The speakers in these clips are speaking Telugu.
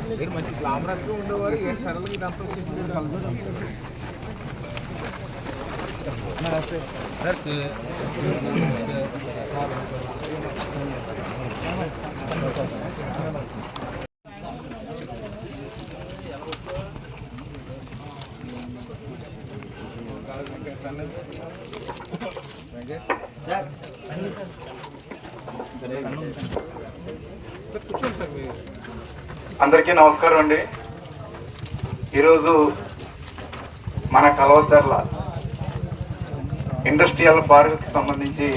మీరు మంచి గ్లామరస్గా ఉండేవారు, ఏంటి సడన్గా ఇదంతా వచ్చేసింది? అందరికీ నమస్కారం అండి. ఈరోజు మన కలవచర్ల ఇండస్ట్రియల్ పార్క్కి సంబంధించి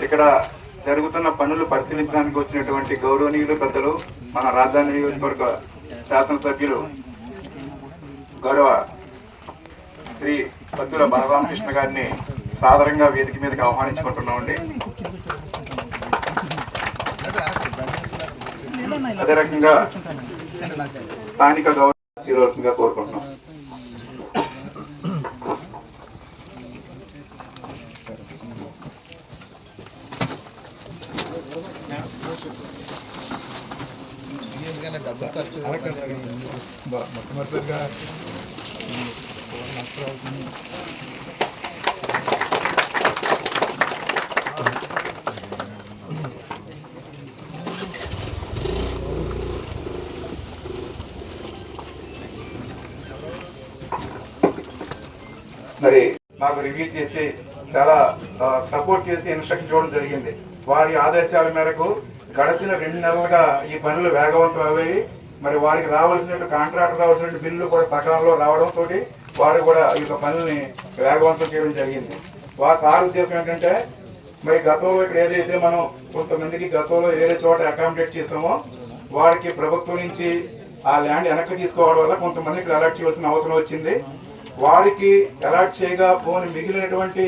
ఇక్కడ జరుగుతున్న పనులు పరిశీలించడానికి వచ్చినటువంటి గౌరవనీయులు పెద్దలు, మన రాజధాని నియోజకవర్గ శాసనసభ్యులు గౌరవ శ్రీ పద్దుల బలరామకృష్ణ గారిని సాదరంగా వేదిక మీదకి ఆహ్వానించుకుంటున్నామండి. అదే రకంగా స్థానిక గవర్నర్ తీరవలసిందిగా కోరుకుంటున్నాం. మొట్టమొదటిగా మరి మాకు రివ్యూ చేసి చాలా సపోర్ట్ చేసి ఇన్స్ట్రక్షన్ చూడడం జరిగింది. వారి ఆదేశాల మేరకు గడిచిన 2 నెలలుగా ఈ పనులు వేగవంతం అయ్యాయి. మరి వారికి రావాల్సినట్టు కాంట్రాక్టర్ రావాల్సిన బిల్లులు కూడా సకాలంలో రావడంతో వారు కూడా ఈ పనుల్ని వేగవంతం చేయడం జరిగింది. సార్ ఉద్దేశం ఏంటంటే, మరి గతంలో ఇక్కడ ఏదైతే మనం కొంతమందికి గతంలో వేరే చోట అకామిడేట్ చేసామో వారికి ప్రభుత్వం నుంచి ఆ ల్యాండ్ వెనక్కి తీసుకోవడం వల్ల కొంతమంది ఇక్కడ అలాట్ చేయాల్సిన అవసరం వచ్చింది. వారికి అలాట్ చేయగా పోని మిగిలినటువంటి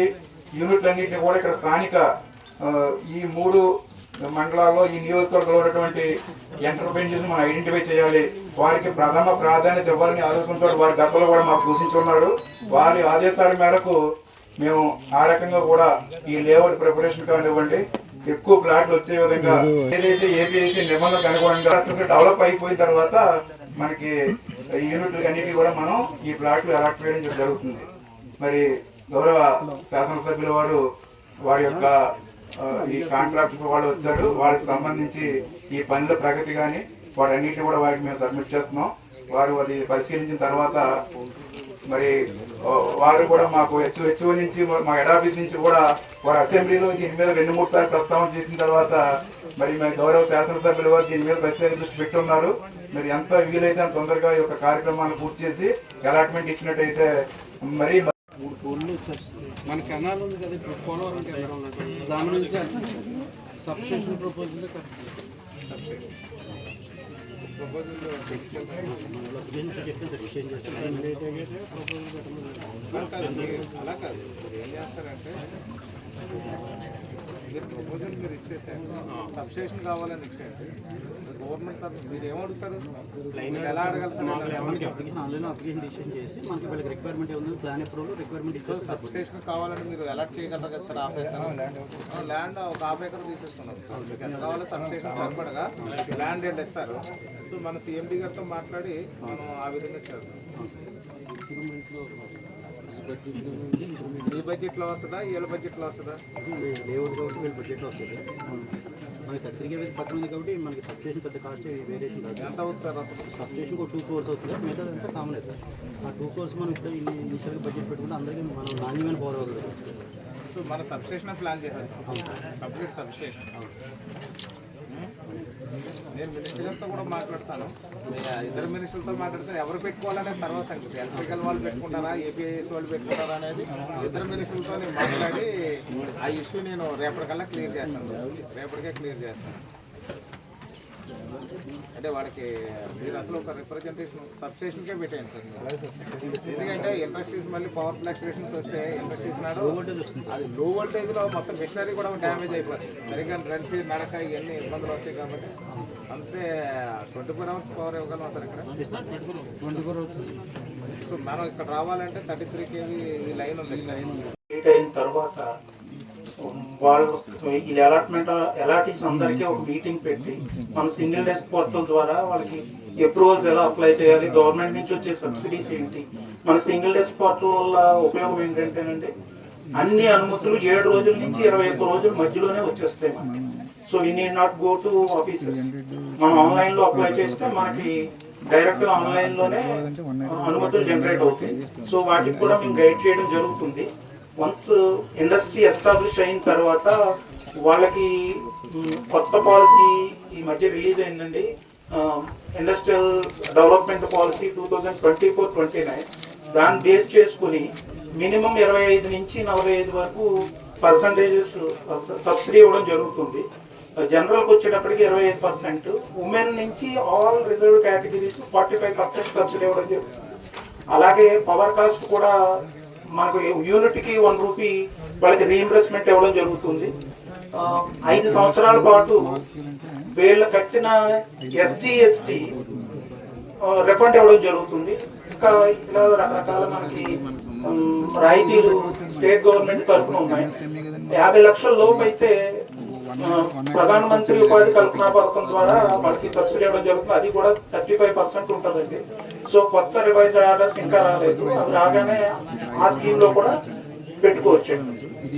యూనిట్లన్నింటినీ కూడా ఇక్కడ స్థానిక ఈ 3 మండలాల్లో ఈ నియోజకవర్గంలో ఉన్నటువంటి ఎంటర్ప్రైజెస్ మనం ఐడెంటిఫై చేయాలి, వారికి ప్రథమ ప్రాధాన్యత ఇవ్వాలని ఆలోచనతో వారి గతంలో కూడా మాకు సూచించున్నారు. వారి ఆదేశాల మేరకు మేము ఆ రకంగా కూడా ఈ లేఅవుట్ ప్రిపరేషన్ కానివ్వండి, ఎక్కువ ప్లాట్లు వచ్చే విధంగా ఏదైతే ఏపీఐసీ నిబంధనలకు అనుగుణంగా డెవలప్ అయిపోయిన తర్వాత మనకి యూనిట్లు అన్నిటి కూడా మనం ఈ ప్లాట్లు అలాట్ చేయడం జరుగుతుంది. మరి గౌరవ శాసనసభ్యుల వారు వారి యొక్క ఈ కాంట్రాక్టర్స్ వాళ్ళు వచ్చారు, వారికి సంబంధించి ఈ పనుల ప్రగతి కానీ వాటన్నిటి కూడా వారికి మేము సబ్మిట్ చేస్తున్నాం. వారు అది పరిశీలించిన తర్వాత మరి వారు కూడా మాకు హెచ్ఓ నుంచి మా హెడ్ ఆఫీస్ నుంచి కూడా వారు అసెంబ్లీలో దీని మీద 2-3 సార్లు ప్రస్తావన చేసిన తర్వాత మరి మేము గౌరవ శాసనసభ్యుల వారు దీని మీద ప్రత్యేక దృష్టి పెట్టున్నారు. మరి ఎంత వీలైతే అంత తొందరగా ఈ యొక్క కార్యక్రమాన్ని పూర్తి చేసి అలాట్మెంట్ ఇచ్చినట్టయితే మరి 3 కోళ్ళు మన కెనాల్ ఉంది కదా, ఇప్పుడు పోలవరం కెనాల్ ఉన్నట్టు దాని నుంచి సబ్స్టేషన్ ప్రపోజల్ అలా కాదు. ఏం చేస్తారంటే మీరు ప్రపోజల్ మీరు ఇచ్చేసారు, సబ్స్టేషన్ కావాలని ఇచ్చేయండి. గవర్నమెంట్ తరఫు మీరు ఏమడుగుతారు, ఎలా అడగాలి? అప్లికేషన్ డిసిషన్ చేసి మనకి వాళ్ళకి రిక్వైర్మెంట్ ఏముంది, ప్లాన్ అప్రూవల్ రిక్వైర్మెంట్ ఇస్తారు. సబ్స్టేషన్ కావాలని మీరు అలాట్ చేయగలరు కదా సార్? ల్యాండ్ ఒక 50 ఎకరం తీసేస్తున్నారు. మీకు ఎంత కావాలో సబ్స్టేషన్ సరిపడగా ల్యాండ్ ఏళ్ళు ఇస్తారు. సో మన సిఎండి గారితో మాట్లాడి మనం ఆ విధంగా చేద్దాం. ఈ బడ్జెట్లో వస్తుందా, వీళ్ళ బడ్జెట్లో వస్తుందా? లేఅవుట్ కాబట్టి వీళ్ళ బడ్జెట్లో వస్తుంది. మనకి 33 పక్కన ఉంది కాబట్టి మనకి సబ్స్టేషన్ పెద్ద కాస్ట్ వేరియేషన్ కాదు. ఎంత అవుతుంది సార్? సబ్స్టేషన్ 2 crores అవుతుంది. మిగతా అంతా కామన్ సార్. ఆ 2 crores మనం ఇప్పుడు ఇనిషియల్గా బడ్జెట్ పెట్టుకుంటే అందరికీ మనం నాణ్యమైన పవర్ అవుతుంది. సో మన సబ్స్టేషన్ ప్లాన్ చేయాలి, కంప్లీట్ సబ్స్టేషన్. నేను మినిస్టర్లతో కూడా మాట్లాడతాను, 2 మినిస్టర్లతో మాట్లాడితే ఎవరు పెట్టుకోవాలనే తర్వాత సంగతి. ఎలక్ట్రికల్ వాళ్ళు పెట్టుకుంటారా, ఏపీఐఎస్ వాళ్ళు పెట్టుకుంటారా అనేది 2 మినిస్టర్లతో నేను మాట్లాడి ఆ ఇష్యూ నేను రేపటికల్లా క్లియర్ చేస్తాను. రేపటికే క్లియర్ చేస్తాను. అంటే వాడికి మీరు అసలు ఒక రిప్రజెంటేషన్ సబ్స్టేషన్కే పెట్టాను సార్. ఎందుకంటే ఇండస్ట్రీస్ మళ్ళీ పవర్ ఫ్లక్చుయేషన్స్ వస్తే ఇండస్ట్రీస్ నాడు అది లో వోల్టేజ్లో మొత్తం మిషనరీ కూడా డ్యామేజ్ అయిపోతుంది. సరిగ్గా రన్స్ నడక ఇవన్నీ ఇబ్బందులు వస్తాయి కాబట్టి అంతే 24 hours పవర్ ఇవ్వగలం సార్ ఇక్కడ. 24 hours. సో మనం ఇక్కడ రావాలంటే 33 kV ఈ లైన్ ఉంది. తర్వాత వాళ్ళు ఈ అలాటీస్ అందరికీ ఒక మీటింగ్ పెట్టి మన సింగిల్ డెస్క్ పోర్టల్ ద్వారా వాళ్ళకి అప్రూవల్స్ ఎలా అప్లై చేయాలి, గవర్నమెంట్ నుంచి వచ్చే సబ్సిడీస్ ఏంటి, మన సింగిల్ డెస్క్ పోర్టల్ వల్ల ఉపయోగం ఏంటంటేనండి అన్ని అనుమతులు 7 రోజుల నుంచి 21 రోజుల మధ్యలోనే వచ్చేస్తాయి మనకి. So we need not go to offices. మనం ఆన్లైన్లో అప్లై చేస్తే మనకి డైరెక్ట్ ఆన్లైన్లోనే అనుమతులు జనరేట్ అవుతాయి. సో వాటికి కూడా మేము గైడ్ చేయడం జరుగుతుంది. వన్స్ ఇండస్ట్రీ ఎస్టాబ్లిష్ అయిన తర్వాత వాళ్ళకి కొత్త పాలసీ ఈ మధ్య రిలీజ్ అయిందండి, ఇండస్ట్రియల్ డెవలప్మెంట్ పాలసీ 2024-29. దాన్ని బేస్ చేసుకుని మినిమం 25 నుంచి 45 వరకు పర్సంటేజెస్ సబ్సిడీ ఇవ్వడం జరుగుతుంది. జనరల్కి వచ్చేటప్పటికి 25%, ఉమెన్ నుంచి ఆల్ రిజర్వ్ కేటగిరీస్ 45% సబ్సిడీ ఇవ్వడం జరుగుతుంది. అలాగే పవర్ కాస్ట్ కూడా మనకు యూనిట్కి 1 రూపీ వాళ్ళకి రీఇంబర్స్మెంట్ ఇవ్వడం జరుగుతుంది. 5 సంవత్సరాల పాటు వీళ్ళు కట్టిన SGST రిఫండ్ ఇవ్వడం జరుగుతుంది. ఇంకా ఇలా రకరకాల మనకి రాయితీలు స్టేట్ గవర్నమెంట్ తరఫున ఉన్నాయి. 50 లక్షల లోపు అయితే ప్రధానమంత్రి ఉపాధి కల్పన పథకం ద్వారా వాళ్ళకి సబ్సిడీ ఇవ్వడం జరుగుతుంది. అది కూడా 35% ఉంటుందండి. సో కొత్త రివైజ్డ్ ఆర్డర్స్ ఇంకా రాలేదు, అవి రాగానే ఆ స్కీమ్ లో కూడా పెట్టుకోవచ్చు.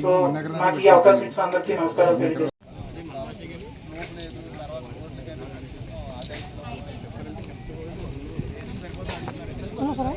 సో నాకు ఈ అవకాశం ఇచ్చిన అందరికీ నమస్కారాలు తెలియజేస్తాను. సరే